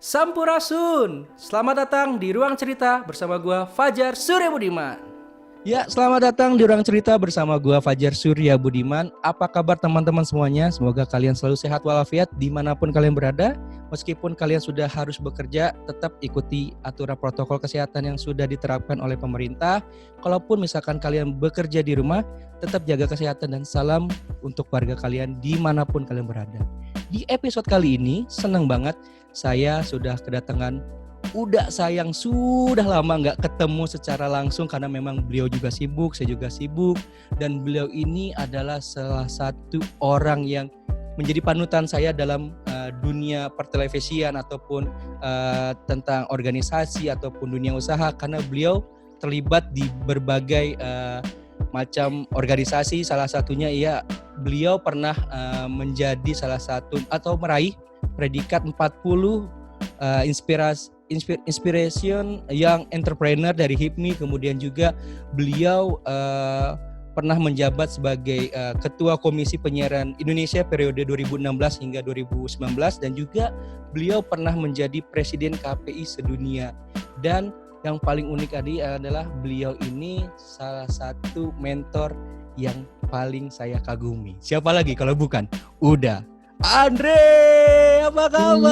Sampurasun. Selamat datang di Ruang Cerita bersama gua Fajar Surya Budiman. Ya, selamat datang di Ruang Cerita bersama gua Fajar Surya Budiman. Apa kabar teman-teman semuanya? Semoga kalian selalu sehat walafiat dimanapun kalian berada. Meskipun kalian sudah harus bekerja, tetap ikuti aturan protokol kesehatan yang sudah diterapkan oleh pemerintah. Kalaupun misalkan kalian bekerja di rumah, tetap jaga kesehatan dan salam untuk warga kalian dimanapun kalian berada. Di episode kali ini, senang banget saya sudah kedatangan Uda sayang sudah lama nggak ketemu secara langsung karena memang beliau juga sibuk, saya juga sibuk, dan beliau ini adalah salah satu orang yang menjadi panutan saya dalam dunia pertelevisian ataupun tentang organisasi ataupun dunia usaha karena beliau terlibat di berbagai macam organisasi. Salah satunya beliau pernah menjadi salah satu atau meraih predikat 40 Inspiration Young Entrepreneur dari HIPMI. Kemudian juga beliau pernah menjabat sebagai Ketua Komisi Penyiaran Indonesia periode 2016 hingga 2019 dan juga beliau pernah menjadi Presiden KPI sedunia. Dan yang paling unik tadi adalah beliau ini salah satu mentor yang paling saya kagumi. Siapa lagi kalau bukan Uda Andre, apa kabar?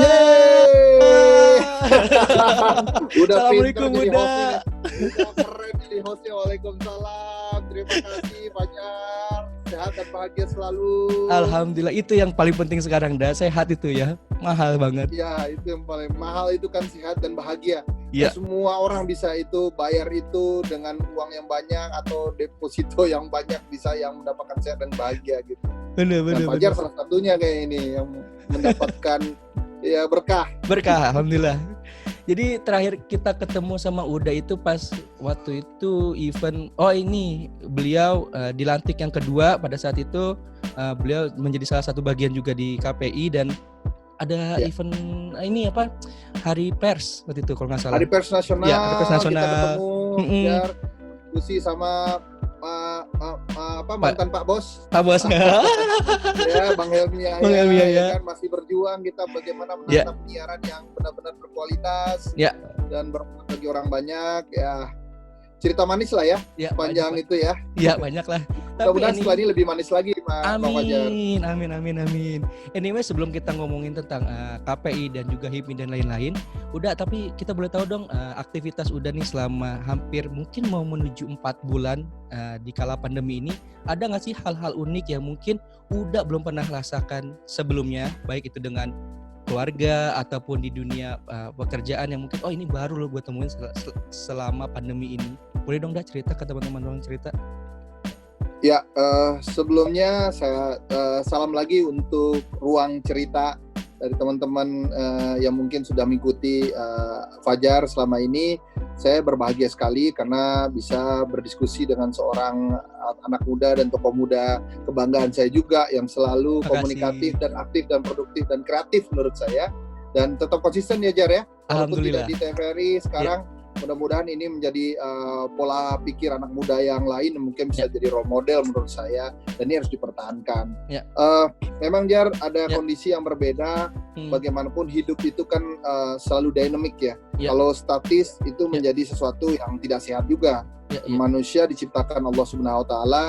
Assalamualaikum Uda. Udah keren jadi hostnya. Waalaikumsalam. Terima kasih Fajar. Sehat dan bahagia selalu. Alhamdulillah, itu yang paling penting sekarang dah. Sehat itu ya, mahal banget. Ya, itu yang paling mahal itu kan sehat dan bahagia. Ya. Semua orang bisa itu bayar itu dengan uang yang banyak atau deposito yang banyak bisa yang mendapatkan sehat dan bahagia gitu. Bener. Fajar salah satunya kayak ini yang mendapatkan ya berkah. Alhamdulillah. Jadi terakhir kita ketemu sama Uda itu pas waktu itu event. Beliau dilantik yang kedua pada saat itu. Beliau menjadi salah satu bagian juga di KPI dan ada event Hari Pers waktu itu kalau nggak salah. Hari Pers Nasional. Ya, Hari Pers Nasional. Kita ketemu biar diskusi sama mantan Pak Bos. Pak Bos. Ya, Bang Helmi ya. Kan masih berjuang kita bagaimana menata penyiaran yang benar-benar berkualitas dan bermanfaat bagi orang banyak ya. Cerita manis lah ya panjang banyak itu ya. Iya, banyak lah. Mudah-mudahan setelah ini lebih manis lagi, Bang Fajar. Amin. Anyway, sebelum kita ngomongin tentang KPI dan juga HIPMI dan lain-lain, tapi kita boleh tahu dong aktivitas Uda nih selama hampir mungkin mau menuju 4 bulan di kala pandemi ini, ada nggak sih hal-hal unik yang mungkin Uda belum pernah rasakan sebelumnya, baik itu dengan keluarga ataupun di dunia pekerjaan yang mungkin ini baru lo gue temuin selama pandemi ini. Boleh dong cerita ke teman-teman ruang cerita. Ya, sebelumnya saya salam lagi untuk ruang cerita dari teman-teman yang mungkin sudah mengikuti Fajar selama ini. Saya berbahagia sekali karena bisa berdiskusi dengan seorang anak muda dan tokoh muda kebanggaan saya juga yang selalu komunikatif dan aktif dan produktif dan kreatif menurut saya dan tetap konsisten ya Jar ya. Walaupun tidak di TVRI sekarang. Mudah-mudahan ini menjadi pola pikir anak muda yang lain yang mungkin bisa jadi role model menurut saya dan ini harus dipertahankan. Memang Jar ada kondisi yang berbeda. Bagaimanapun hidup itu kan selalu dinamik ya. Kalau statis itu menjadi sesuatu yang tidak sehat juga. Manusia diciptakan Allah Subhanahu Wa Taala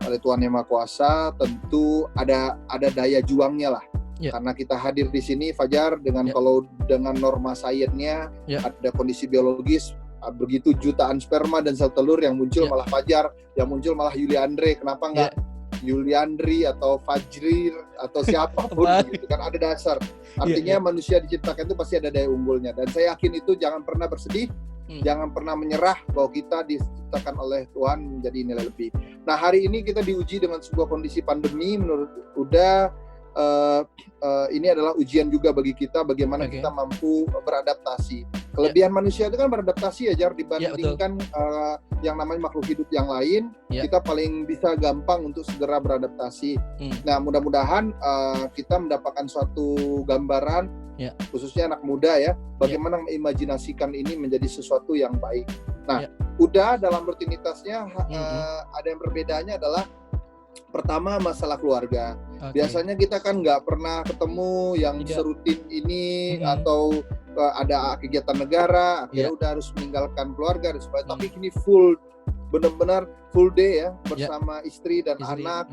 oleh Tuhan Yang Maha Kuasa, tentu ada daya juangnya lah. Karena kita hadir di sini Fajar kalau dengan norma sainsnya ada kondisi biologis begitu jutaan sperma dan sel telur yang muncul malah Fajar, yang muncul malah Yuliandre. Kenapa enggak Yuliandri atau Fajrir atau siapapun gitu kan, ada dasar. Artinya manusia diciptakan itu pasti ada daya unggulnya dan saya yakin itu jangan pernah bersedih. Jangan pernah menyerah bahwa kita diciptakan oleh Tuhan menjadi nilai lebih. Nah, hari ini kita diuji dengan sebuah kondisi pandemi menurut Uda. Ini adalah ujian juga bagi kita bagaimana kita mampu beradaptasi. Kelebihan manusia itu kan beradaptasi ya Jar, dibandingkan yang namanya makhluk hidup yang lain, kita paling bisa gampang untuk segera beradaptasi. Nah, mudah-mudahan kita mendapatkan suatu gambaran khususnya anak muda ya, bagaimana mengimajinasikan ini menjadi sesuatu yang baik. Nah, Uda dalam rutinitasnya ada yang berbedanya adalah Pertama masalah keluarga. Biasanya kita kan nggak pernah ketemu yang serutin ini atau ada kegiatan negara, akhirnya Yeah. udah harus meninggalkan keluarga dan sebagainya. Tapi ini full, benar-benar full day ya bersama istri dan anak,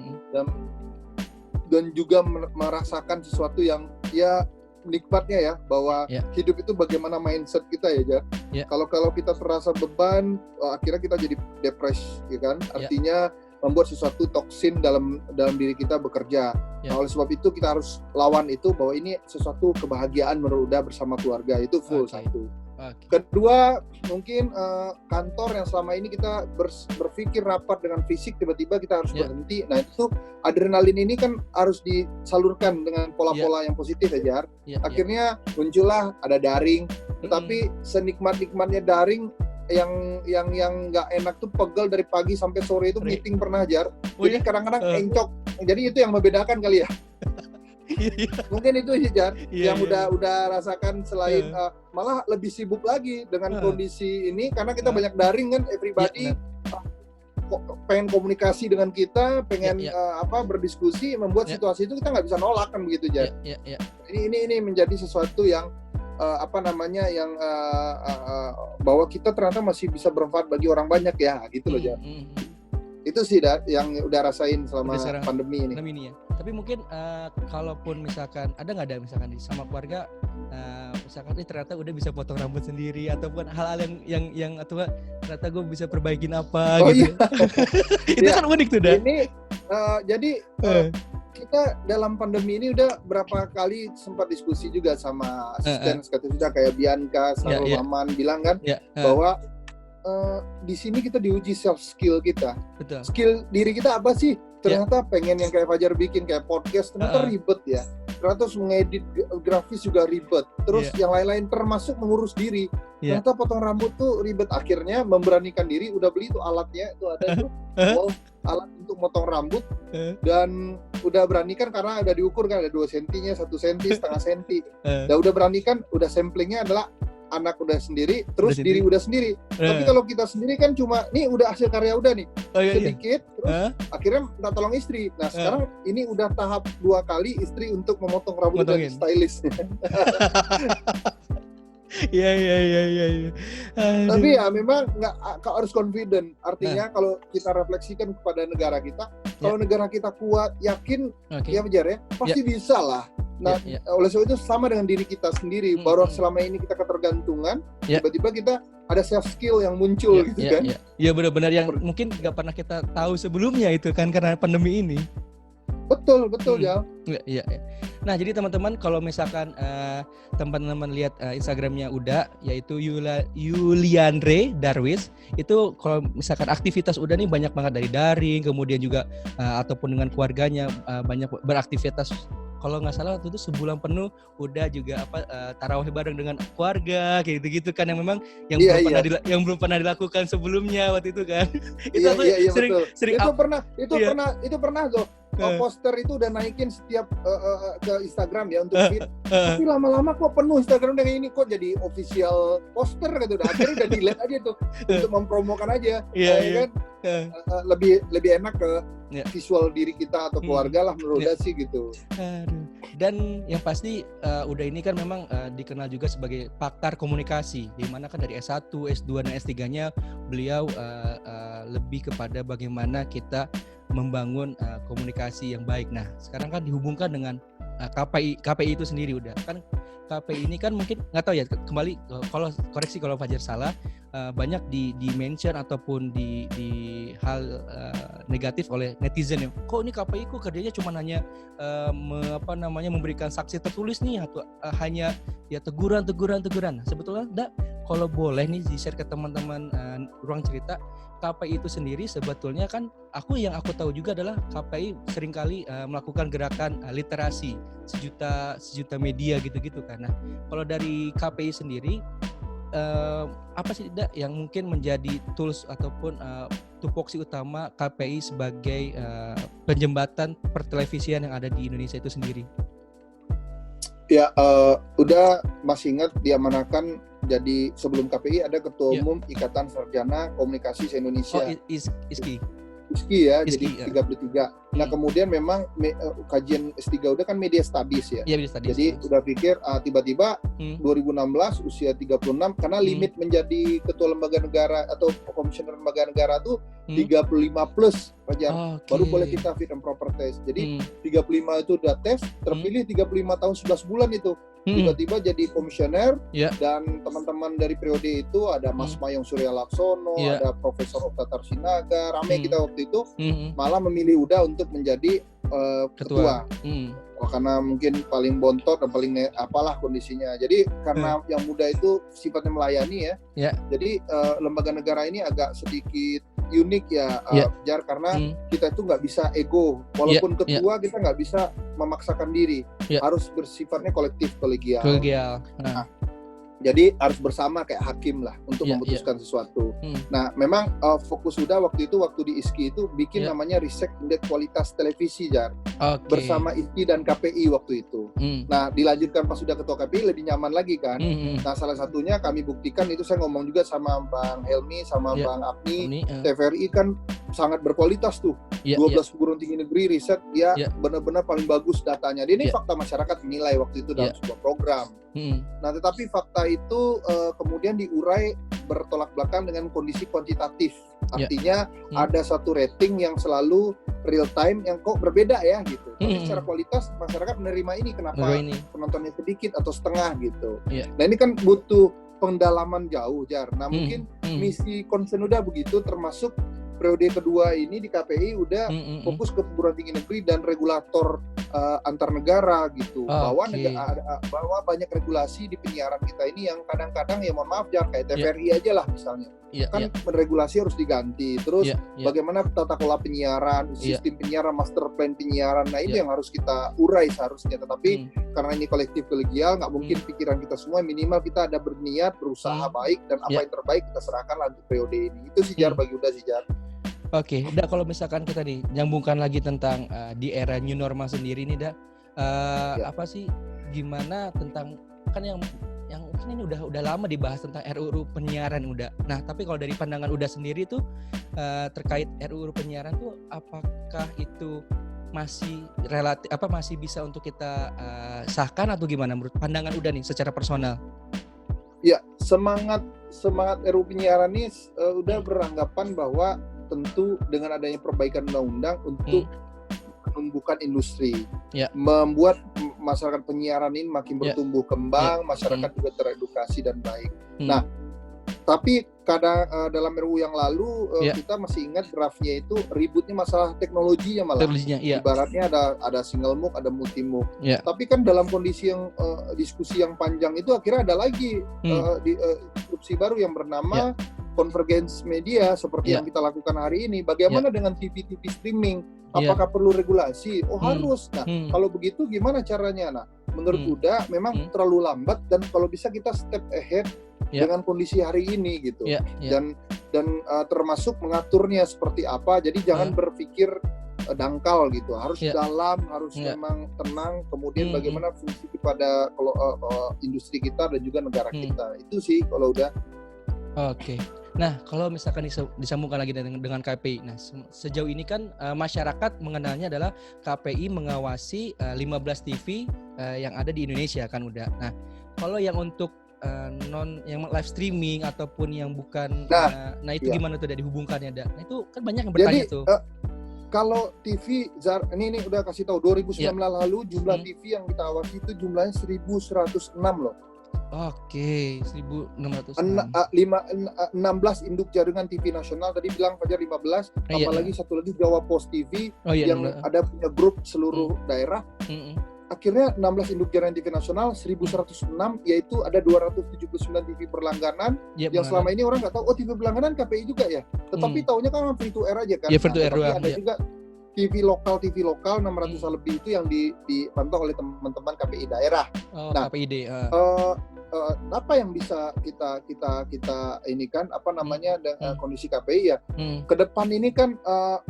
dan juga merasakan sesuatu yang ya nikmatnya ya, bahwa hidup itu bagaimana mindset kita ya, Jar. Kalau kita terasa beban, akhirnya kita jadi depresi, ya kan? Artinya membuat sesuatu toksin dalam diri kita bekerja. Nah, oleh sebab itu kita harus lawan itu, bahwa ini sesuatu kebahagiaan meruda bersama keluarga, itu full. Satu. Kedua, mungkin kantor yang selama ini kita berpikir rapat dengan fisik, tiba-tiba kita harus berhenti. Nah, itu adrenalin ini kan harus disalurkan dengan pola-pola yang positif ya, Jar. Akhirnya muncullah ada daring, tetapi senikmat-nikmatnya daring, yang nggak enak tuh pegel dari pagi sampai sore itu meeting pernah, Jar. Jadi kadang-kadang encok. Jadi itu yang membedakan kali ya. Mungkin itu sih, Jar, yang udah rasakan. Selain malah lebih sibuk lagi dengan kondisi ini, karena kita banyak daring kan, everybody pengen komunikasi dengan kita, pengen berdiskusi, membuat situasi itu kita nggak bisa nolak kan, begitu, Jar. Ini menjadi sesuatu yang bahwa kita ternyata masih bisa bermanfaat bagi orang banyak ya, gitu loh, Jar. Itu sih yang udah rasain selama pandemi ini ya. Tapi mungkin kalaupun misalkan ada misalkan sama keluarga, misalkan ternyata udah bisa potong rambut sendiri, ataupun hal-hal yang atau ternyata gue bisa perbaikin apa gitu. Itu kan unik tuh, dah. Ini jadi kita dalam pandemi ini udah berapa kali sempat diskusi juga sama asisten kita kayak Bianca, Sarul Maman bilang kan, bahwa di sini kita diuji self skill kita. Betul. Skill diri kita apa sih? Ternyata pengen yang kayak Fajar bikin kayak podcast, ternyata ribet ya. Ternyata mengedit grafis juga ribet. Terus yang lain-lain termasuk mengurus diri. Ternyata potong rambut tuh ribet. Akhirnya memberanikan diri, udah beli tuh alatnya, itu ada tuh alat untuk motong rambut, dan udah beranikan karena udah diukur kan, ada 2 sentinya, 1 senti, setengah senti. Dan udah beranikan, udah samplingnya adalah anak udah sendiri, terus diri udah sendiri. Tapi kalau kita sendiri kan cuma, nih udah hasil karya udah nih, sedikit, terus akhirnya minta tolong istri. Nah sekarang ini udah tahap 2 kali istri untuk memotong rambut dan stylist. Iya. Tapi ya memang nggak harus confident. Artinya kalau kita refleksikan kepada negara kita, kalau negara kita kuat, yakin, ya Fajar ya, pasti bisa lah. Nah, oleh sebab itu sama dengan diri kita sendiri. Baru selama ini kita ketergantungan, tiba-tiba kita ada self skill yang muncul gitu kan. Iya benar-benar yang mungkin nggak pernah kita tahu sebelumnya itu kan, karena pandemi ini. Betul ya. Iya. Nah, jadi teman-teman kalau misalkan teman-teman lihat Instagramnya Uda, yaitu Yuliandre Darwis, itu kalau misalkan aktivitas Uda nih banyak banget dari daring, kemudian juga ataupun dengan keluarganya banyak beraktivitas. Kalau nggak salah waktu itu sebulan penuh udah juga tarawih bareng dengan keluarga kayak gitu kan, yang memang yang belum pernah dilakukan sebelumnya waktu itu kan. Iya, sering itu pernah tuh. Poster itu udah naikin setiap ke Instagram ya untuk feed. Tapi lama-lama kok penuh Instagram dengan ini, kok jadi official poster gitu. Akhirnya udah delete aja tuh untuk mempromokan aja. Kan lebih enak ke visual diri kita atau keluarga lah menurut saya sih gitu. Dan yang pasti Uda ini kan memang dikenal juga sebagai pakar komunikasi, di mana kan dari S1, S2 dan S3-nya beliau lebih kepada bagaimana kita membangun komunikasi yang baik. Nah, sekarang kan dihubungkan dengan KPI itu sendiri udah. Kan KPI ini kan mungkin nggak tahu ya, kembali kalau koreksi kalau Fajar salah, banyak di mention ataupun di hal negatif oleh netizen ya. Kok ini KPI kok kerjanya cuma hanya memberikan saksi tertulis nih, atau hanya ya teguran. Nah, sebetulnya kalau boleh nih di-share ke teman-teman ruang cerita, KPI itu sendiri sebetulnya kan aku tahu juga adalah KPI seringkali melakukan gerakan literasi sejuta media gitu kan. Nah, kalau dari KPI sendiri apa sih yang mungkin menjadi tools ataupun tupoksi utama KPI sebagai penjembatan pertelevisian yang ada di Indonesia itu sendiri? Ya, udah masih ingat diamanakan jadi sebelum KPI ada Ketua Umum Ikatan Sarjana Komunikasi se-Indonesia. ISKI. ISKI ya, ISKI, jadi 33. Nah kemudian memang kajian S3 udah kan media studies ya. Iya, media studies. Jadi udah pikir tiba-tiba 2016 usia 36 karena limit menjadi ketua lembaga negara atau komisioner lembaga negara tuh 35 plus Fajar. Baru boleh kita fit and proper test. Jadi 35 itu udah tes, terpilih 35 tahun 11 bulan itu. Tiba-tiba jadi komisioner dan teman-teman dari periode itu ada Mas Mayong Surya Laksono, ada Profesor Okta Tarsinaga, ramai kita waktu itu malah memilih Uda untuk menjadi ketua. Karena mungkin paling bontot dan paling apalah kondisinya. Jadi karena yang muda itu sifatnya melayani ya. Jadi lembaga negara ini agak sedikit unik ya, Jar, karena kita itu nggak bisa ego. Walaupun ketua kita nggak bisa memaksakan diri. Harus bersifatnya kolektif, kolegial. Nah, jadi harus bersama kayak hakim lah untuk memutuskan sesuatu. Nah, memang fokus sudah waktu di ISKI itu bikin namanya riset indeks kualitas televisi, Jar. Bersama ISKI dan KPI waktu itu. Nah, dilanjutkan pas sudah ketua KPI lebih nyaman lagi kan. Nah, salah satunya kami buktikan itu saya ngomong juga sama Bang Helmi sama Bang Apni. TVRI kan sangat berkualitas tuh. 12 perguruan tinggi negeri riset benar-benar paling bagus datanya. Ini fakta masyarakat menilai waktu itu dalam sebuah program. Nah, tetapi fakta itu kemudian diurai bertolak belakang dengan kondisi kuantitatif. Artinya ada satu rating yang selalu real time yang kok berbeda ya gitu. Tapi secara kualitas masyarakat menerima ini kenapa penontonnya sedikit atau setengah gitu. Nah, ini kan butuh pendalaman jauh, Jar. Nah, mungkin misi concern udah begitu, termasuk periode kedua ini di KPI udah fokus ke perguruan tinggi negeri dan regulator antar negara gitu. Bahwa banyak regulasi di penyiaran kita ini yang kadang-kadang ya mohon maaf Jar, kayak TVRI aja lah misalnya. Kan regulasi harus diganti. Terus bagaimana tata kelola penyiaran, sistem penyiaran, master plan penyiaran. Nah, ini yang harus kita urai seharusnya. Tetapi karena ini kolektif kolegial, nggak mungkin pikiran kita semua, minimal kita ada berniat, berusaha baik, dan apa yang terbaik kita serahkan lanjut periode ini. Itu sih Jar, bagi Uda sih Jar. Oke, udah kalau misalkan kita nih nyambungkan lagi tentang di era new normal sendiri nih, apa sih, gimana tentang kan yang mungkin ini udah lama dibahas tentang RUU penyiaran udah. Nah, tapi kalau dari pandangan Uda sendiri tuh terkait RUU penyiaran tuh apakah itu masih relatif masih bisa untuk kita sahkan atau gimana menurut pandangan Uda nih secara personal? Ya, semangat RUU penyiaran ini udah beranggapan bahwa tentu dengan adanya perbaikan undang-undang untuk menumbuhkan industri, membuat masyarakat penyiaran ini makin bertumbuh kembang, masyarakat juga teredukasi dan baik. Nah, tapi dalam RUU yang lalu kita masih ingat draftnya itu ributnya masalah teknologinya malah. Ibaratnya ada single MOOC, ada multi MOOC. Tapi kan dalam kondisi yang diskusi yang panjang itu akhirnya ada lagi disrupsi baru yang bernama convergence media seperti yang kita lakukan hari ini. Bagaimana dengan TV streaming? Apakah perlu regulasi? Oh harus. Nah kalau begitu gimana caranya? Nah menurut Uda memang terlalu lambat dan kalau bisa kita step ahead dengan kondisi hari ini gitu. Dan termasuk mengaturnya seperti apa. Jadi jangan berpikir dangkal gitu. Harus dalam, harus memang tenang. Kemudian bagaimana fungsi kepada industri kita dan juga negara kita. Itu sih kalau Uda. Oke. Nah, kalau misalkan disambungkan lagi dengan KPI. Nah, sejauh ini kan masyarakat mengenalnya adalah KPI mengawasi 15 TV yang ada di Indonesia kan udah. Nah, kalau yang untuk yang live streaming ataupun yang bukan nah itu gimana tuh dari hubungkannya Nah, itu kan banyak yang bertanya tuh. Kalau TV ini udah kasih tahu 2019 lalu jumlah TV yang kita awasi itu jumlahnya 1.106 loh. Oke, 1.606. 16 induk jaringan TV nasional, tadi bilang Fajar 15, apalagi satu lagi Jawa Post TV yang ada punya grup seluruh daerah. Akhirnya 16 induk jaringan TV nasional, 1.106, yaitu ada 279 TV berlangganan yang selama ini orang nggak tahu, TV berlangganan KPI juga ya. Tetapi taunya kan free to air aja kan. Free to air ada juga TV lokal 600 lebih itu yang dipantau oleh teman-teman KPI daerah. KPID. Apa yang bisa kita ini kan kondisi KPI ya. Kedepan ini kan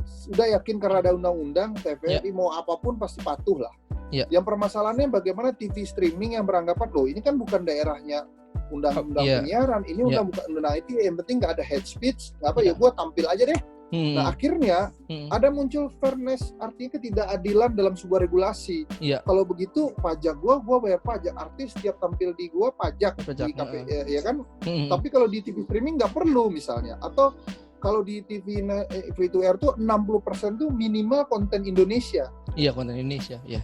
sudah yakin karena ada undang-undang TVRI mau apapun pasti patuh lah. Yang permasalahannya bagaimana TV streaming yang beranggapan loh ini kan bukan daerahnya undang-undang penyiaran, ini undang-undang IT, yang penting nggak ada hate speech, ya gue tampil aja deh. Nah akhirnya ada muncul fairness, artinya ketidakadilan dalam sebuah regulasi. Kalau begitu pajak gua bayar pajak, artis setiap tampil di gua pajak di KPI, ya kan. Tapi kalau di TV streaming nggak perlu misalnya, atau kalau di TV free to air tuh 60% tuh minimal konten Indonesia. Iya, konten Indonesia, ya.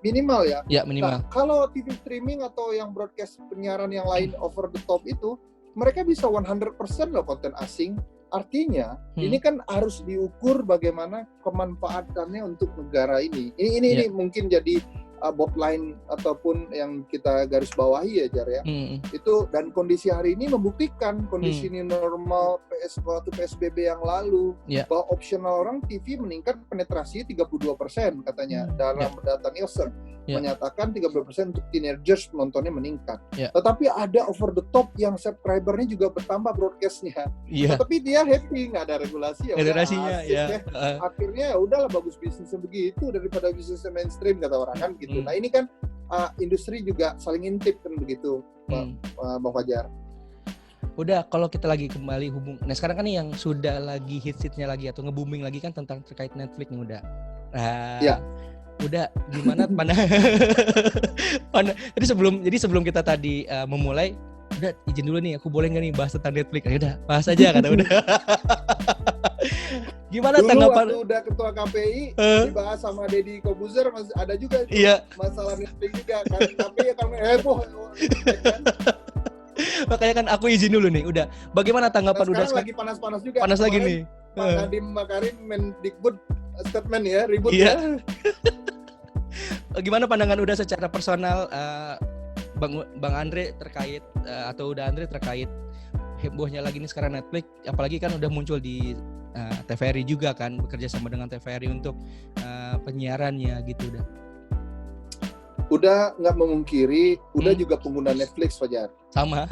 Minimal ya. Ya, minimal. Nah, kalau TV streaming atau yang broadcast penyiaran yang lain over the top itu, mereka bisa 100% loh konten asing. Artinya, ini kan harus diukur bagaimana kemanfaatannya untuk negara ini. Ini mungkin jadi bottom line ataupun yang kita garis bawahi ya Jar ya. Itu, dan kondisi hari ini membuktikan kondisi ini normal waktu PSBB yang lalu, bahwa opsional orang TV meningkat penetrasi 32% katanya dalam data Nielsen. Menyatakan 30% untuk teenagers nontonnya meningkat. Tetapi ada over the top yang subscribernya juga bertambah broadcastnya. Tapi dia happy, nggak ada regulasi ya. Akhirnya ya udahlah, bagus bisnisnya begitu daripada bisnis mainstream kata orang kan gitu. Nah ini kan industri juga saling intip kan begitu, Bang Fajar. Udah, kalau kita lagi kembali hubung. Nah sekarang kan yang sudah lagi hits-hitsnya lagi atau nge-booming lagi kan tentang terkait Netflix nih udah. Udah gimana jadi sebelum kita tadi memulai, udah izin dulu nih, aku boleh nggak nih bahas tentang Netflix? Ya udah, bahas aja kata udah. Gimana dulu tanggapan? Waktu udah ketua KPI dibahas sama Deddy Kobuzer, masih ada juga masalah Netflix juga kan. Tapi ya kami heboh. Makanya kan aku izin dulu nih, udah. Bagaimana tanggapan udah sekarang lagi panas-panas juga. Panas lagi nih. Pak Nadiem Makarim Mendikbud statement ya, ribut ya. Gimana pandangan udah secara personal Bang Andre terkait atau udah Andre terkait hebohnya lagi nih sekarang Netflix, apalagi kan udah muncul di TVRI juga kan, bekerja sama dengan TVRI untuk penyiarannya gitu udah. Udah nggak memungkiri, udah juga pengguna Netflix Fajar. Sama.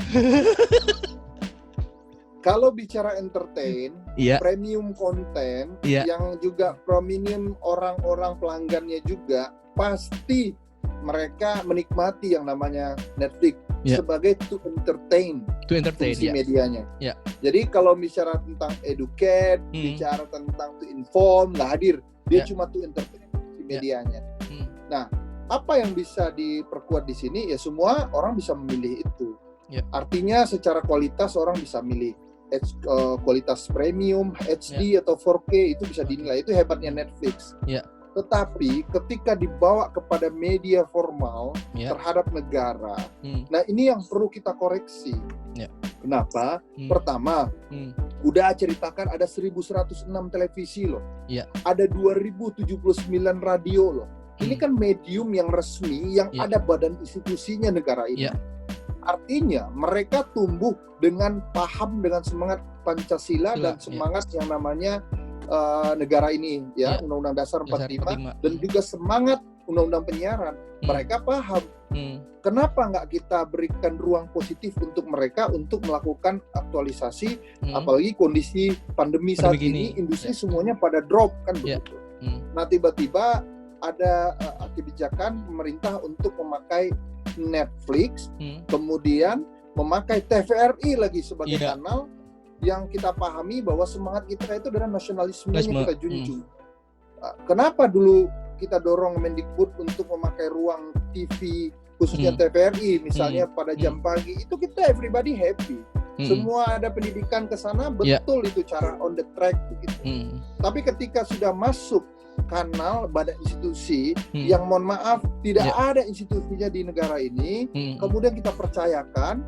Kalau bicara entertain, premium konten yang juga premium orang-orang pelanggannya juga pasti mereka menikmati yang namanya Netflix sebagai to entertain fungsi medianya. Jadi kalau bicara tentang educate, bicara tentang to inform, nggak hadir. Dia cuma to entertain di medianya. Nah, apa yang bisa diperkuat di sini ya semua orang bisa memilih itu. Artinya secara kualitas orang bisa milih kualitas premium, HD atau 4K, itu bisa dinilai. Itu hebatnya Netflix. Tetapi ketika dibawa kepada media formal terhadap negara, nah ini yang perlu kita koreksi. Kenapa? Pertama, udah ceritakan ada 1106 televisi loh, ada 2079 radio loh. Ini kan medium yang resmi, yang ada badan institusinya negara ini. Artinya mereka tumbuh dengan paham, dengan semangat Pancasila dan semangat yang namanya negara ini Undang-Undang Dasar 45 dan juga semangat Undang-Undang Penyiaran. Mereka paham. Kenapa nggak kita berikan ruang positif untuk mereka untuk melakukan aktualisasi, apalagi kondisi pandemi saat ini industri semuanya pada drop kan begitu. Nah tiba-tiba ada kebijakan pemerintah untuk memakai Netflix, kemudian memakai TVRI lagi sebagai kanal yang kita pahami bahwa semangat kita itu adalah nasionalisme yang kita junjung. Kenapa dulu kita dorong Mendikbud untuk memakai ruang TV khususnya TVRI misalnya pada jam pagi, itu kita everybody happy. Semua ada pendidikan ke sana, betul itu cara on the track begitu. Tapi ketika sudah masuk kanal badan institusi yang mohon maaf tidak ada institusinya di negara ini, kemudian kita percayakan,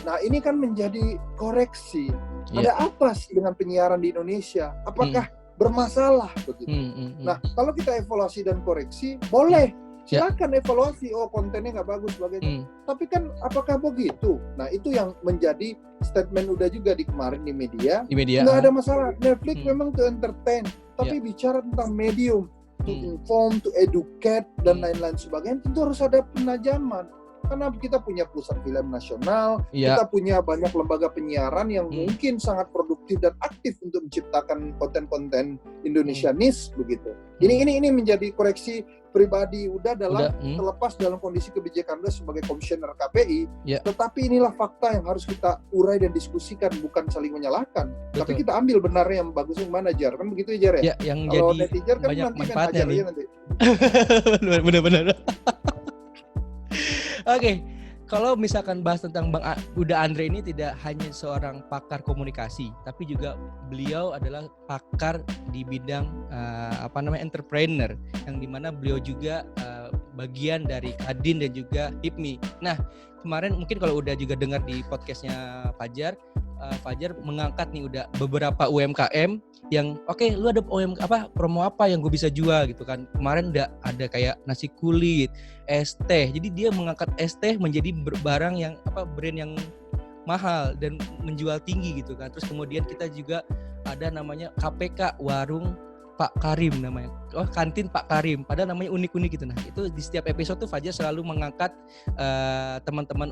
nah ini kan menjadi koreksi. Ada apa sih dengan penyiaran di Indonesia? Apakah bermasalah begitu? Nah kalau kita evaluasi dan koreksi, boleh silakan evaluasi, oh kontennya nggak bagus sebagainya. Tapi kan apakah begitu? Nah itu yang menjadi statement udah juga di kemarin di media. Nggak ada masalah, Netflix memang to entertain, tapi bicara tentang medium, to inform, to educate dan lain-lain sebagainya, tentu harus ada penajaman. Karena kita punya pusat film nasional, kita punya banyak lembaga penyiaran yang mungkin sangat produktif dan aktif untuk menciptakan konten-konten Indonesianis begitu. Ini menjadi koreksi pribadi, udah terlepas dalam kondisi kebijakan udah sebagai komisioner KPI. Tetapi inilah fakta yang harus kita urai dan diskusikan, bukan saling menyalahkan. Tapi kita ambil benarnya yang bagusnya yang mana, Jar. Kan begitu ya, Jar ya? Yang kalau jadi netizen kan banyak nanti manfaatnya nih. nanti. Benar-benar. Oke. Kalau misalkan bahas tentang Bang Uda Andre ini tidak hanya seorang pakar komunikasi, tapi juga beliau adalah pakar di bidang entrepreneur, yang dimana beliau juga bagian dari Kadin dan juga HIPMI. Nah, kemarin mungkin kalau udah juga dengar di podcastnya Fajar mengangkat nih udah beberapa UMKM yang lu ada promo apa yang gue bisa jual gitu kan. Kemarin udah ada kayak nasi kulit, es teh. Jadi dia mengangkat es teh menjadi barang yang brand yang mahal dan menjual tinggi gitu kan. Terus kemudian kita juga ada namanya KPK, warung Pak Karim namanya. Kantin Pak Karim. Padahal namanya unik-unik gitu. Nah, itu di setiap episode tuh Fajar selalu mengangkat teman-teman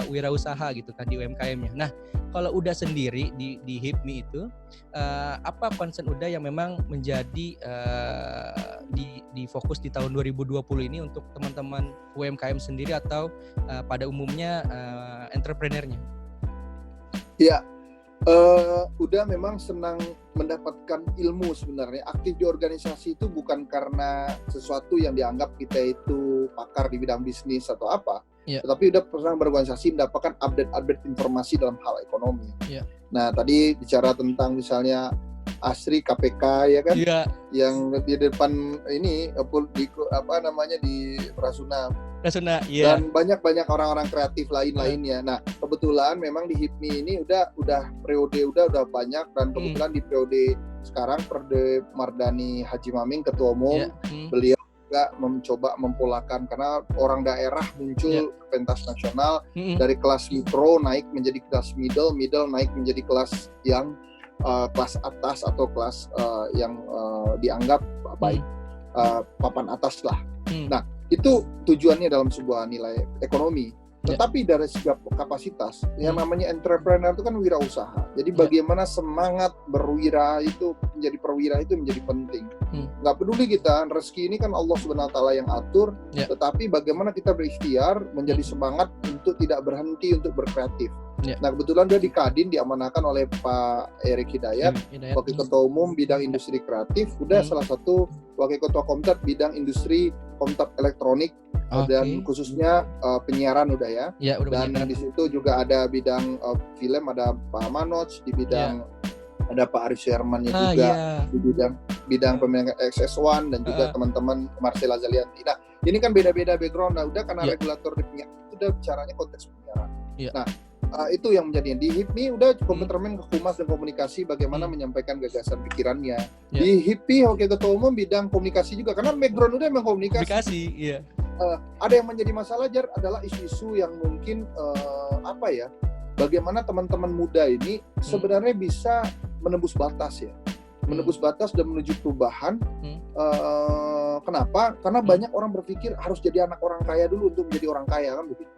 wirausaha gitu kan di UMKM-nya. Nah, kalau Uda sendiri di HIPMI itu apa concern Uda yang memang menjadi di fokus di tahun 2020 ini untuk teman-teman UMKM sendiri atau pada umumnya entrepreneurnya? Ya, Uda memang senang mendapatkan ilmu sebenarnya. Aktif di organisasi itu bukan karena sesuatu yang dianggap kita itu pakar di bidang bisnis atau apa, tetapi udah pernah berorganisasi mendapatkan update informasi dalam hal ekonomi. Nah, tadi bicara tentang misalnya Asri KPK ya kan, yang di depan ini di Rasuna. Dan banyak orang-orang kreatif lainnya. Nah, kebetulan memang di HIPMI ini udah periode udah banyak, dan kebetulan di periode sekarang periode Mardani Haji Maming ketua umum, beliau juga mencoba mempolakan karena orang daerah muncul ke pentas nasional, dari kelas mikro naik menjadi kelas middle naik menjadi kelas yang kelas atas atau kelas yang dianggap baik papan atas lah. Nah, itu tujuannya dalam sebuah nilai ekonomi. Tetapi dari segi kapasitas, yang namanya entrepreneur itu kan wirausaha. Jadi bagaimana semangat berwira itu menjadi perwira itu menjadi penting. Nggak peduli kita, rezeki ini kan Allah Subhanahu Wa Taala yang atur. Tetapi bagaimana kita berikhtiar menjadi semangat untuk tidak berhenti untuk berkreatif. Nah, kebetulan dia di Kadin diamanahkan oleh Pak Erik Hidayat, Wakil Ketua Umum bidang industri kreatif, udah salah satu Wakil Ketua Komtab bidang industri Komtab elektronik, dan khususnya penyiaran udah ya. Dan di situ juga ada bidang film, ada Pak Manoj di bidang, ada Pak Aris Hermannya juga di bidang pemilihan XS1, dan juga teman-teman Marcela Zalianti. Nah, ini kan beda-beda background. Nah, udah karena regulator di penyiaran itu udah bicaranya konteks penyiaran. Nah, itu yang menjadi di HIPMI udah kompeten humas dan komunikasi, bagaimana menyampaikan gagasan pikirannya. Di HIPMI Wakil Ketua Umum bidang komunikasi juga, karena background udah memang komunikasi. Ada yang menjadi masalah, Jar, adalah isu-isu yang mungkin bagaimana teman-teman muda ini sebenarnya bisa menembus batas menembus batas dan menuju perubahan. Kenapa? Karena banyak orang berpikir harus jadi anak orang kaya dulu untuk menjadi orang kaya, kan begitu.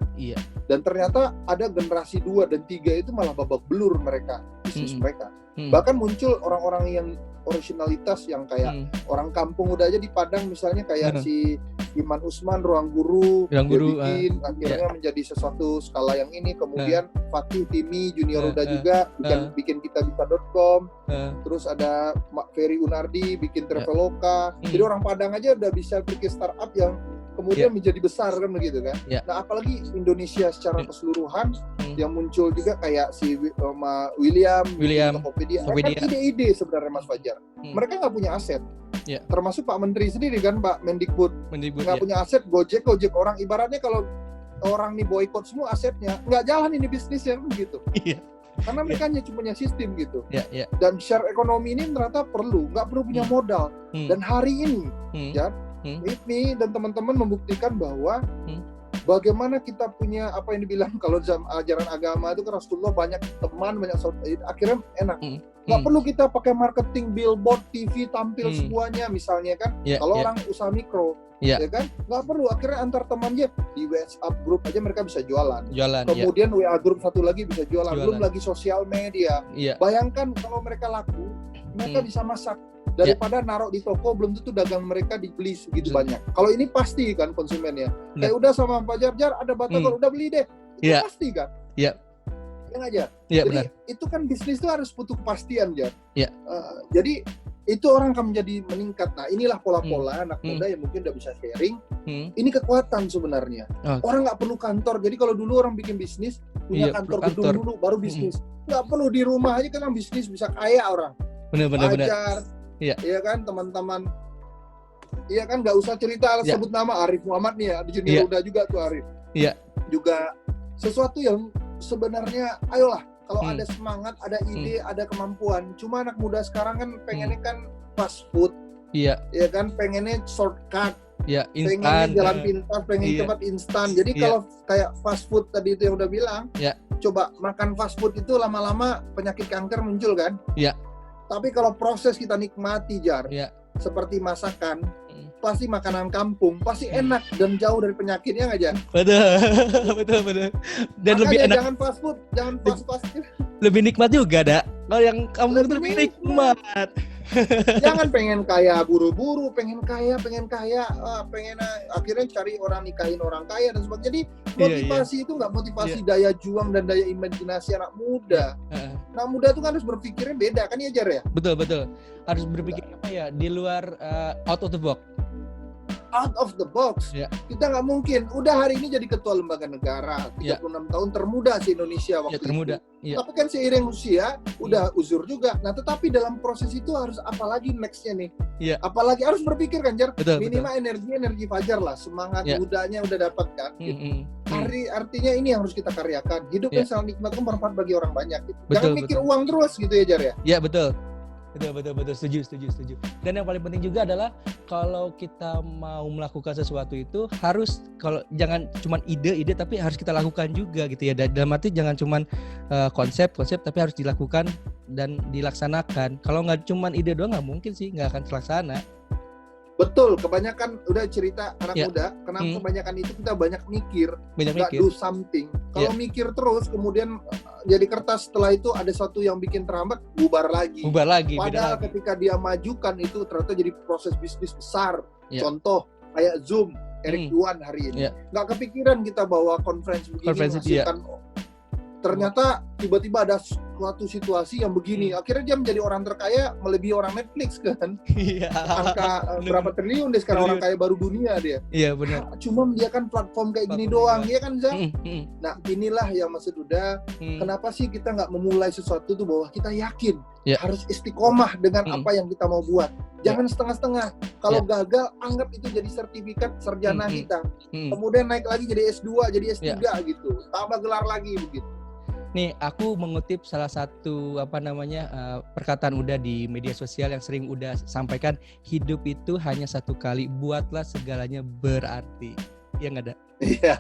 Dan ternyata ada generasi 2 dan 3 itu malah babak belur mereka, bisnis mereka. Bahkan muncul orang-orang yang originalitas yang kayak orang kampung udah aja di Padang misalnya, kayak si Iman Usman, Ruang Guru, bikin akhirnya menjadi sesuatu skala yang ini. Kemudian Fatih Timi Junior udah juga bikin kitabisa.com. Terus ada Ferry Unardi bikin Traveloka. Jadi orang Padang aja udah bisa bikin startup yang kemudian menjadi besar, kan begitu kan. Nah, apalagi Indonesia secara keseluruhan yang muncul juga kayak si William Tokopedia. Mereka ide-ide sebenarnya, Mas Fajar. Mereka nggak punya aset. Termasuk Pak Menteri sendiri kan, Pak Mendikbud nggak punya aset. Gojek orang ibaratnya kalau orang nih boykot semua asetnya, nggak jalan ini bisnisnya, begitu. Karena mereka hanya cuma punya sistem gitu. Dan share ekonomi ini ternyata nggak perlu punya modal. Dan hari ini ini dan teman-teman membuktikan bahwa bagaimana kita punya apa yang dibilang kalau dalam ajaran agama itu kan Rasulullah banyak teman, banyak saudara, akhirnya enak. Nggak perlu kita pakai marketing, billboard, TV, tampil semuanya misalnya kan. Kalau orang usaha mikro, ya kan, nggak perlu. Akhirnya antar temannya di WhatsApp grup aja mereka bisa jualan. Kemudian WA grup satu lagi bisa jualan. Belum lagi sosial media. Bayangkan kalau mereka laku, mereka bisa masak daripada naruh di toko belum tentu dagang mereka dibeli segitu banyak. Kalau ini pasti kan konsumennya. Kayak udah sama Fajar, Jar ada batagor, udah beli deh. Itu pasti kan. Iya. Yang aja. Iya, jadi benar. itu kan bisnis itu harus butuh kepastian, Jar. Iya. Jadi itu orang akan menjadi meningkat. Nah, inilah pola-pola anak muda yang mungkin udah bisa sharing. Ini kekuatan sebenarnya. Orang nggak perlu kantor. Jadi kalau dulu orang bikin bisnis punya kantor gedung dulu baru bisnis. Nggak perlu di rumah aja kan bisnis bisa kaya orang. Benar. Iya kan teman-teman. Iya kan nggak usah cerita sebut nama Arif Muhammad nih ya. Di junior udah juga tuh Arif. Iya. Juga sesuatu yang sebenarnya ayolah. Kalau ada semangat, ada ide, ada kemampuan. Cuma anak muda sekarang kan pengennya kan fast food. Iya. Ya kan pengennya shortcut. Iya, instan. Pengennya jalan pintas, pengen cepat instan. Jadi kalau kayak fast food tadi itu yang udah bilang, coba makan fast food itu lama-lama penyakit kanker muncul kan? Iya. Tapi kalau proses kita nikmati, Jar, seperti masakan, pasti makanan kampung, pasti enak dan jauh dari penyakitnya nggak, Jar? Betul. Dan makanya lebih enak. Jangan fast food, jangan fast. Lebih nikmat juga, Kalau yang kampung itu lebih nikmat. Jangan pengen kaya buru-buru, pengen kaya, akhirnya cari orang nikahin orang kaya dan sebagainya. Jadi motivasi itu nggak motivasi daya juang dan daya imajinasi anak muda. Anak muda itu kan harus berpikirnya beda kan ya, Jar ya? Betul. Harus berpikir apa ya, di luar out of the box. Out of the box. Kita nggak mungkin. Udah hari ini jadi ketua lembaga negara, 36 tahun termuda se Indonesia waktu itu. Tapi kan seiring usia udah uzur juga. Nah, tetapi dalam proses itu harus apalagi nextnya nih. Apalagi harus berpikir kan, Jar. Minimal energi Fajar lah, semangat mudanya udah dapat kan. Gitu. Artinya ini yang harus kita karyakan. Hidup yang sangat nikmat kan bermanfaat bagi orang banyak. Gitu. Jangan mikir uang terus gitu ya, Jar ya. Iya, betul. Setuju. Dan yang paling penting juga adalah kalau kita mau melakukan sesuatu itu harus, kalau jangan cuma ide tapi harus kita lakukan juga gitu ya. Dalam arti jangan cuma konsep tapi harus dilakukan dan dilaksanakan. Kalau nggak cuma ide doang nggak mungkin sih, nggak akan terlaksana. Betul, kebanyakan udah cerita anak muda, kenapa kebanyakan itu kita banyak mikir, nggak do something. Kalau mikir terus, kemudian jadi kertas, setelah itu ada satu yang bikin terhambat, bubar lagi. Padahal ketika dia majukan itu ternyata jadi proses bisnis besar. Contoh kayak Zoom, Eric Yuan hari ini. Nggak kepikiran kita bawa konferensi begini, menghasilkan. Ternyata tiba-tiba ada suatu situasi yang begini. Akhirnya dia menjadi orang terkaya melebihi orang Netflix kan. Angka berapa triliun deh sekarang orang kaya baru dunia dia. Iya benar. Cuma dia kan platform kayak gini doang, iya kan Zam? Nah inilah yang maksud udah. Kenapa sih kita nggak memulai sesuatu tuh bahwa kita yakin harus istiqomah dengan apa yang kita mau buat. Jangan setengah-setengah. Kalau gagal, anggap itu jadi sertifikat sarjana kita. Kemudian naik lagi jadi S2, jadi S3 gitu. Tambah gelar lagi begitu. Nih, aku mengutip salah satu perkataan Uda di media sosial yang sering Uda sampaikan, hidup itu hanya satu kali, buatlah segalanya berarti. Ya nggak ada? Iya.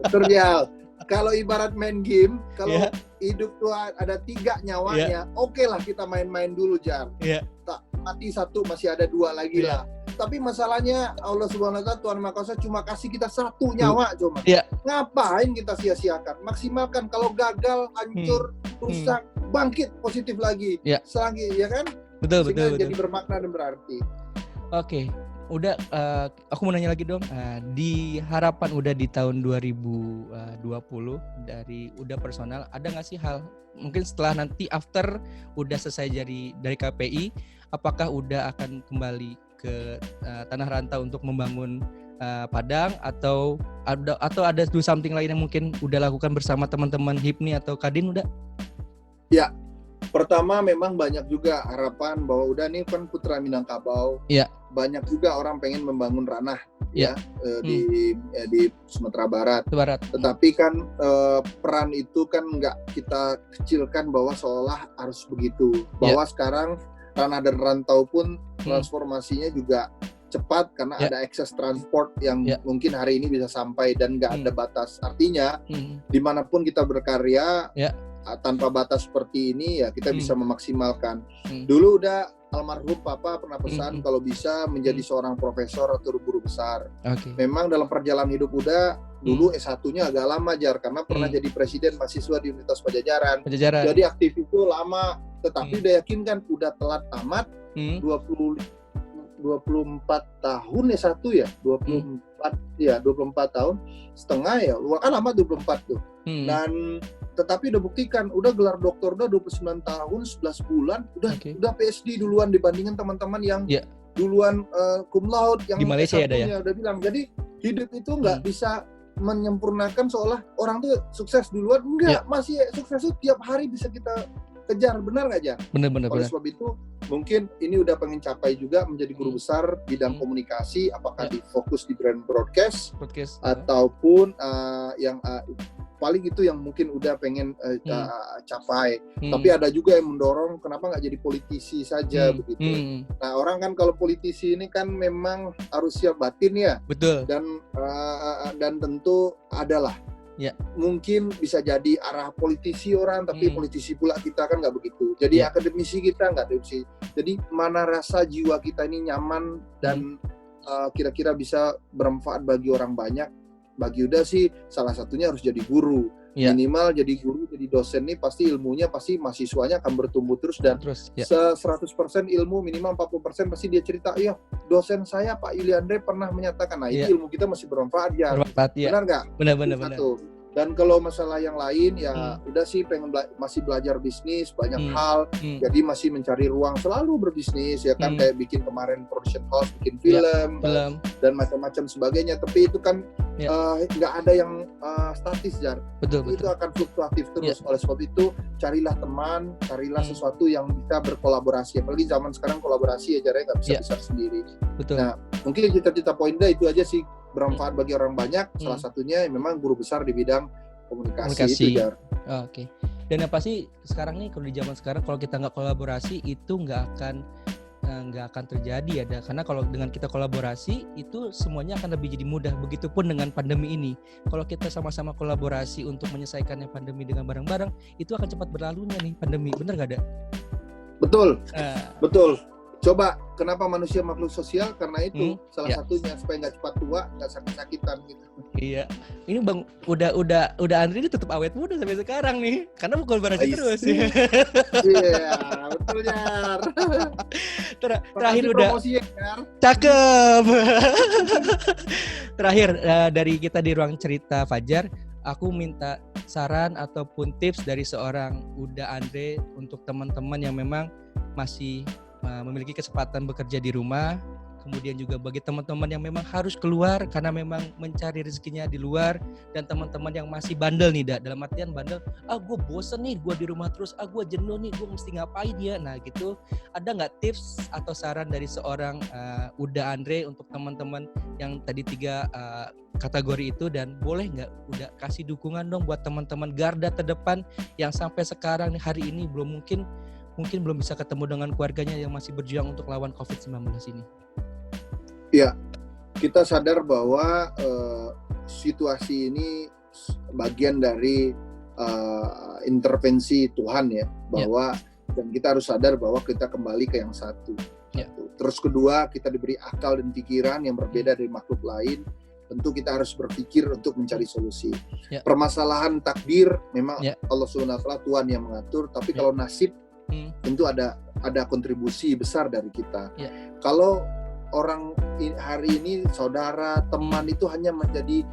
Betul ya. Kalau ibarat main game, kalau hidup tuh ada 3 nyawanya, oke lah kita main-main dulu, Jar. Tak mati 1 masih ada 2 lagi lah. Tapi masalahnya Allah Subhanahu wa Ta'ala, Tuhan Maha Kuasa cuma kasih kita 1 nyawa cuma. Ngapain kita sia-siakan? Maksimalkan. Kalau gagal, hancur, rusak, bangkit positif lagi. Selagi ya kan? Betul. Jadi bermakna dan berarti. Oke. Udah, aku mau nanya lagi dong. Di harapan udah di tahun 2020 dari Uda personal, ada nggak sih hal mungkin setelah nanti after udah selesai dari KPI, apakah Uda akan kembali ke tanah rantau untuk membangun Padang atau ada do something lain yang mungkin Uda lakukan bersama teman-teman HIPMI atau Kadin Uda? Ya. Pertama memang banyak juga harapan bahwa Uda nih kan putra Minangkabau. Banyak juga orang pengen membangun ranah di Sumatera Barat. Tetapi kan peran itu kan nggak kita kecilkan bahwa seolah harus begitu. Bahwa sekarang ranah dan rantau pun transformasinya juga cepat karena ada akses transport yang mungkin hari ini bisa sampai dan nggak ada batas. Artinya dimanapun kita berkarya tanpa batas seperti ini ya kita bisa memaksimalkan. Dulu udah almarhum Papa pernah pesan kalau bisa menjadi seorang profesor atau guru besar. Memang dalam perjalanan hidup Uda dulu S1-nya agak lama, Jar, karena pernah jadi presiden mahasiswa di Universitas Pajajaran. Jadi aktif itu lama, tetapi udah yakin kan udah telat tamat, 24 tahun ya satu ya 24 tahun setengah ya kan lama 24 tuh. Dan tetapi udah buktikan udah gelar doktor udah 29 tahun 11 bulan udah PhD duluan dibandingkan teman-teman yang duluan cum laude yang di Malaysia ada ya udah bilang. Jadi hidup itu nggak bisa menyempurnakan seolah orang tuh sukses duluan, enggak, masih sukses itu tiap hari bisa kita kejar, benar nggak Jar? Benar. Oleh sebab itu mungkin ini udah pengen capai juga menjadi guru besar bidang komunikasi, apakah di fokus di brand broadcast. Ataupun yang paling itu yang mungkin udah pengen capai. Tapi ada juga yang mendorong kenapa nggak jadi politisi saja begitu. Nah orang kan kalau politisi ini kan memang harus siap batin ya. Betul. Dan tentu adalah mungkin bisa jadi arah politisi orang, tapi politisi pula kita kan nggak begitu. Jadi akademisi kita nggak akademisi. Jadi mana rasa jiwa kita ini nyaman dan kira-kira bisa bermanfaat bagi orang banyak. Bagi Yuda sih salah satunya harus jadi guru. Minimal jadi guru, jadi dosen nih pasti ilmunya pasti mahasiswanya akan bertumbuh terus dan 100% ilmu minimal 40% pasti dia cerita, iya dosen saya Pak Yuli Andre pernah menyatakan, nah ini ilmu kita masih bermanfaat ya. Benar nggak? Benar. Dan kalau masalah yang lain ya udah sih pengen masih belajar bisnis banyak hal, jadi masih mencari ruang selalu berbisnis ya kan, kayak bikin kemarin production house, bikin film dan macam-macam sebagainya. Tapi itu kan nggak ada yang statis Jar. Betul. Itu akan fluktuatif terus. Oleh sebab itu carilah teman, carilah sesuatu yang bisa berkolaborasi. Apalagi zaman sekarang kolaborasi ya Jar, nggak bisa besar sendiri. Betul. Nah mungkin cita-cita poinnya itu aja sih, bermanfaat bagi orang banyak. Salah satunya memang guru besar di bidang komunikasi. Itu, Oke. Dan apa sih sekarang nih kalau di zaman sekarang kalau kita nggak kolaborasi itu nggak akan terjadi ada. Karena kalau dengan kita kolaborasi itu semuanya akan lebih jadi mudah. Begitupun dengan pandemi ini. Kalau kita sama-sama kolaborasi untuk menyelesaikannya pandemi dengan bareng-bareng, itu akan cepat berlalunya nih pandemi. Bener nggak ada? Betul. Betul. Coba kenapa manusia makhluk sosial? Karena itu salah satunya supaya nggak cepat tua, nggak sakit-sakitan gitu. Iya. Ini Bang udah Andri ini tetap awet muda sampai sekarang nih. Karena kolaborasi terus. Iya, betul Jar. Terakhir udah cakep. Terakhir dari kita di ruang cerita Fajar, aku minta saran ataupun tips dari seorang Uda Andre untuk teman-teman yang memang masih memiliki kesempatan bekerja di rumah, kemudian juga bagi teman-teman yang memang harus keluar karena memang mencari rezekinya di luar, dan teman-teman yang masih bandel nih, dalam artian bandel, gue bosen nih, gue di rumah terus, gue jenuh nih, gue mesti ngapain ya. Nah gitu, ada nggak tips atau saran dari seorang Uda Andre untuk teman-teman yang tadi 3 kategori itu, dan boleh nggak udah kasih dukungan dong buat teman-teman garda terdepan yang sampai sekarang hari ini mungkin belum bisa ketemu dengan keluarganya yang masih berjuang untuk lawan COVID-19 ini. Ya, kita sadar bahwa situasi ini bagian dari intervensi Tuhan ya, bahwa dan kita harus sadar bahwa kita kembali ke yang satu. Terus kedua, kita diberi akal dan pikiran yang berbeda dari makhluk lain. Tentu kita harus berpikir untuk mencari solusi. Permasalahan takdir memang Allah SWT Tuhan yang mengatur, tapi kalau nasib tentu ada kontribusi besar dari kita. Kalau orang hari ini saudara, teman itu hanya menjadi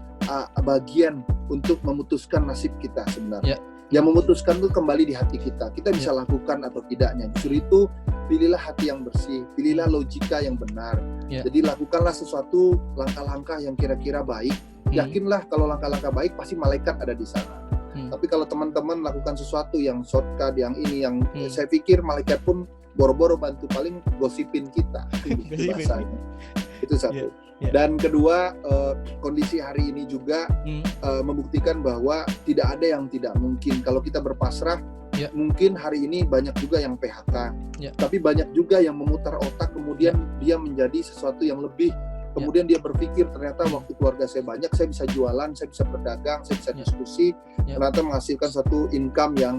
bagian untuk memutuskan nasib kita sebenarnya. Yang memutuskan itu kembali di hati kita. Kita bisa lakukan atau tidaknya. Justru itu pilihlah hati yang bersih, pilihlah logika yang benar. Jadi lakukanlah sesuatu langkah-langkah yang kira-kira baik. Yakinlah kalau langkah-langkah baik pasti malaikat ada di sana. Tapi kalau teman-teman lakukan sesuatu yang shortcut, yang ini, yang saya pikir malaikat pun boro-boro bantu, paling gosipin kita. Itu bahasanya. Itu satu. Dan kedua, kondisi hari ini juga membuktikan bahwa tidak ada yang tidak mungkin. Kalau kita berpasrah, mungkin hari ini banyak juga yang PHK. Tapi banyak juga yang memutar otak, kemudian dia menjadi sesuatu yang lebih. Kemudian dia berpikir ternyata waktu keluarga saya banyak, saya bisa jualan, saya bisa berdagang, saya bisa diskusi, ternyata menghasilkan satu income yang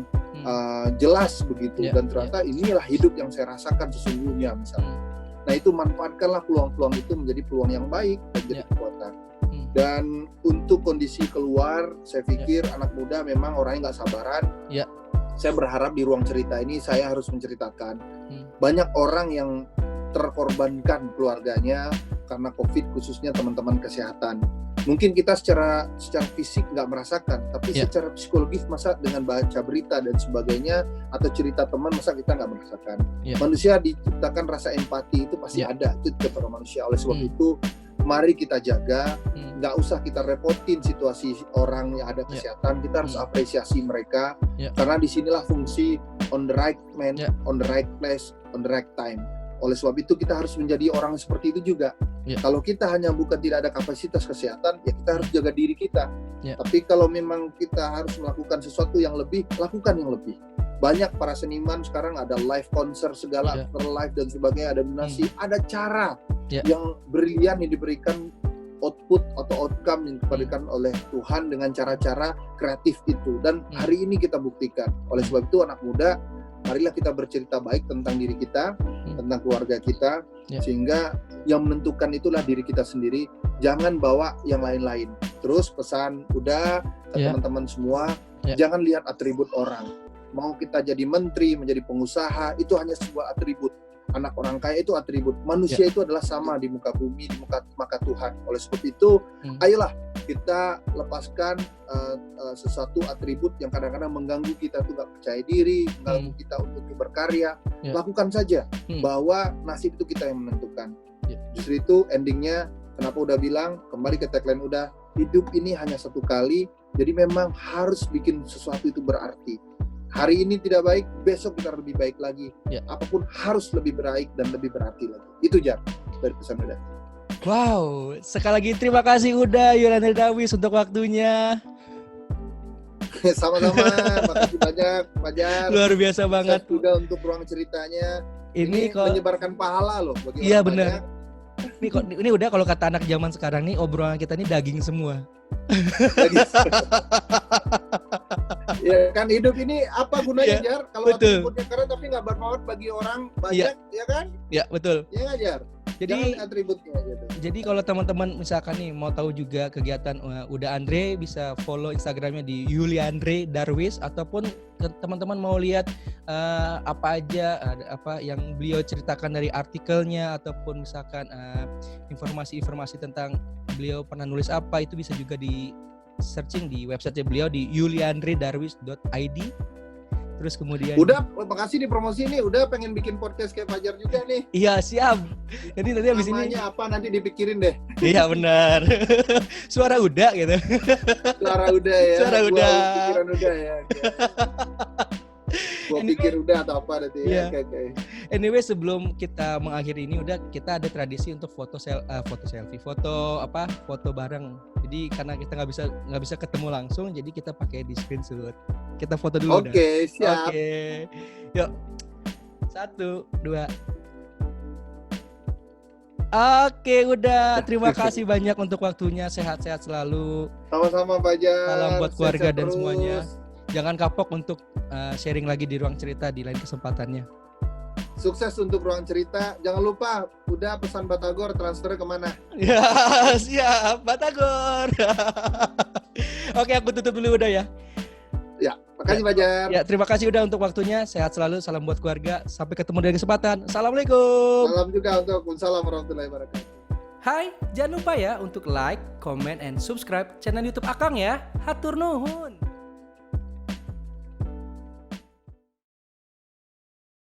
jelas begitu, dan ternyata inilah hidup yang saya rasakan sesungguhnya misalnya. Nah itu manfaatkanlah peluang-peluang itu menjadi peluang yang baik dan jadi kekuatan. Dan untuk kondisi keluar, saya pikir anak muda memang orangnya nggak sabaran. Saya berharap di ruang cerita ini saya harus menceritakan banyak orang yang terkorbankan keluarganya karena COVID, khususnya teman-teman kesehatan. Mungkin kita secara fisik nggak merasakan, tapi secara psikologis masa dengan baca berita dan sebagainya atau cerita teman masa kita nggak merasakan. Manusia diciptakan rasa empati itu pasti ada, itu kepada manusia. Oleh sebab itu mari kita jaga, nggak usah kita repotin situasi orang yang ada kesehatan, kita harus apresiasi mereka, karena disinilah fungsi on the right man, on the right place, on the right time. Oleh sebab itu kita harus menjadi orang seperti itu juga. Kalau kita hanya bukan tidak ada kapasitas kesehatan, ya kita harus jaga diri kita. Tapi kalau memang kita harus melakukan sesuatu yang lebih, lakukan yang lebih. Banyak para seniman sekarang ada live konser segala, live dan sebagainya, ada donasi, ada cara yang brilian yang diberikan, output atau outcome yang diberikan oleh Tuhan dengan cara-cara kreatif itu. Dan hari ini kita buktikan. Oleh sebab itu anak muda, marilah kita bercerita baik tentang diri kita, tentang keluarga kita, sehingga yang menentukan itulah diri kita sendiri. Jangan bawa yang lain-lain. Terus pesan udah ke teman-teman semua, jangan lihat atribut orang. Mau kita jadi menteri, menjadi pengusaha, itu hanya sebuah atribut. Anak orang kaya itu atribut. Manusia itu adalah sama di muka bumi, di muka Tuhan. Oleh sebab itu, ayolah kita lepaskan sesuatu atribut yang kadang-kadang mengganggu kita tuh gak percaya diri, mengganggu kita untuk berkarya. Lakukan saja, bahwa nasib itu kita yang menentukan. Justru itu endingnya, kenapa udah bilang, kembali ke tagline udah, hidup ini hanya satu kali, jadi memang harus bikin sesuatu itu berarti. Hari ini tidak baik, besok kita lebih baik lagi. Apapun harus lebih baik dan lebih berarti lagi. Itu Jar dari pesan Uda. Wow, sekali lagi terima kasih Uda Yulianri Darwis untuk waktunya. Sama-sama, makasih banyak Pak Jar. Luar biasa banget. Udah untuk ruang ceritanya. Ini menyebarkan pahala loh bagi orang bener. Banyak. Ini udah kalau kata anak zaman sekarang nih, obrolan kita ini daging semua. Ya kan hidup ini apa gunanya Jar kalau atributnya keren tapi nggak bermanfaat bagi orang banyak, ya kan? Ya betul. Ya nggak Jar? Jadi atributnya gitu. Jadi kalau teman-teman misalkan nih mau tahu juga kegiatan Uda Andre, bisa follow Instagramnya di Yulianri Darwis, ataupun teman-teman mau lihat apa aja apa yang beliau ceritakan dari artikelnya, ataupun misalkan informasi-informasi tentang beliau pernah nulis apa, itu bisa juga di searching di website beliau di yulianridarwis.id. Terus kemudian udah, makasih nih promosi nih, udah pengen bikin podcast kayak Fajar juga nih. Iya siap. Jadi nanti abis ini namanya apa nanti dipikirin deh. Iya benar. Suara Uda gitu. Suara Uda ya. Suara Uda. Pikiran Uda ya. Gua pikir udah atau apa nanti ya. Okay. Anyway, sebelum kita mengakhiri ini udah, kita ada tradisi untuk foto selfie, foto bareng. Jadi karena kita nggak bisa ketemu langsung, jadi kita pakai di screenshot. Kita foto dulu. Oke, siap. Oke. Yuk. 1, 2. Oke, udah. Terima kasih banyak untuk waktunya. Sehat-sehat selalu. Sama-sama Pak Jar. Salam buat keluarga dan terus. semuanya. Jangan kapok untuk sharing lagi di ruang cerita di lain kesempatannya. Sukses untuk ruang cerita. Jangan lupa, udah pesan Batagor transfer kemana? Ya, siap. Batagor. Oke, aku tutup dulu udah ya. Ya, makasih Pak Jar. Ya, terima kasih udah untuk waktunya. Sehat selalu. Salam buat keluarga. Sampai ketemu di kesempatan. Assalamualaikum. Salam juga untuk Waalaikumsalam warahmatullahi wabarakatuh. Hai, jangan lupa ya untuk like, comment, and subscribe channel YouTube Akang ya. Hatur nuhun.